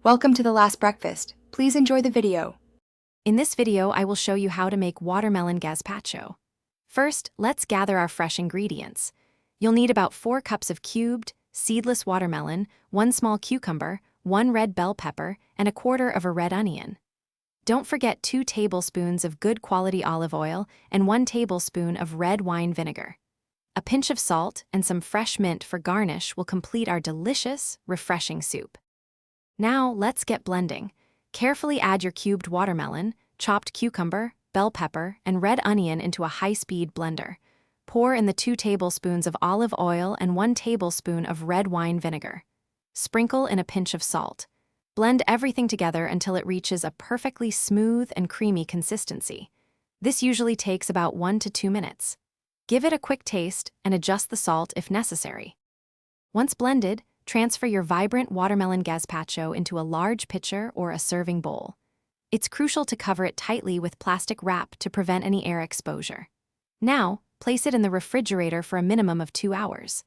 Welcome to the last breakfast. Please enjoy the video. In this video, I will show you how to make watermelon gazpacho. First, let's gather our fresh ingredients. You'll need about 4 cups of cubed, seedless watermelon, 1 small cucumber, 1 red bell pepper, and 1/4 of a red onion. Don't forget 2 tablespoons of good quality olive oil and 1 tablespoon of red wine vinegar. A pinch of salt and some fresh mint for garnish will complete our delicious, refreshing soup. Now, let's get blending. Carefully add your cubed watermelon, chopped cucumber, bell pepper, and red onion into a high-speed blender. Pour in the 2 tablespoons of olive oil and 1 tablespoon of red wine vinegar. Sprinkle in a pinch of salt. Blend everything together until it reaches a perfectly smooth and creamy consistency. This usually takes about 1 to 2 minutes. Give it a quick taste and adjust the salt if necessary. Once blended, transfer your vibrant watermelon gazpacho into a large pitcher or a serving bowl. It's crucial to cover it tightly with plastic wrap to prevent any air exposure. Now, place it in the refrigerator for a minimum of 2 hours.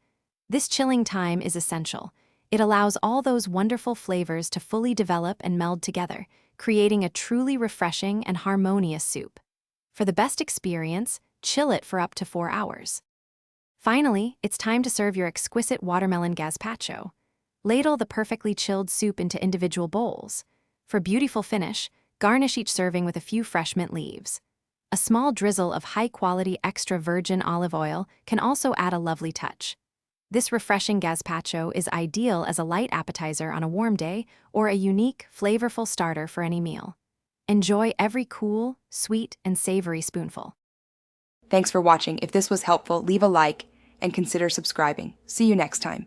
This chilling time is essential. It allows all those wonderful flavors to fully develop and meld together, creating a truly refreshing and harmonious soup. For the best experience, chill it for up to 4 hours. Finally, it's time to serve your exquisite watermelon gazpacho. Ladle the perfectly chilled soup into individual bowls. For beautiful finish, garnish each serving with a few fresh mint leaves. A small drizzle of high-quality extra virgin olive oil can also add a lovely touch. This refreshing gazpacho is ideal as a light appetizer on a warm day or a unique, flavorful starter for any meal. Enjoy every cool, sweet, and savory spoonful. Thanks for watching. If this was helpful, leave a like and consider subscribing. See you next time.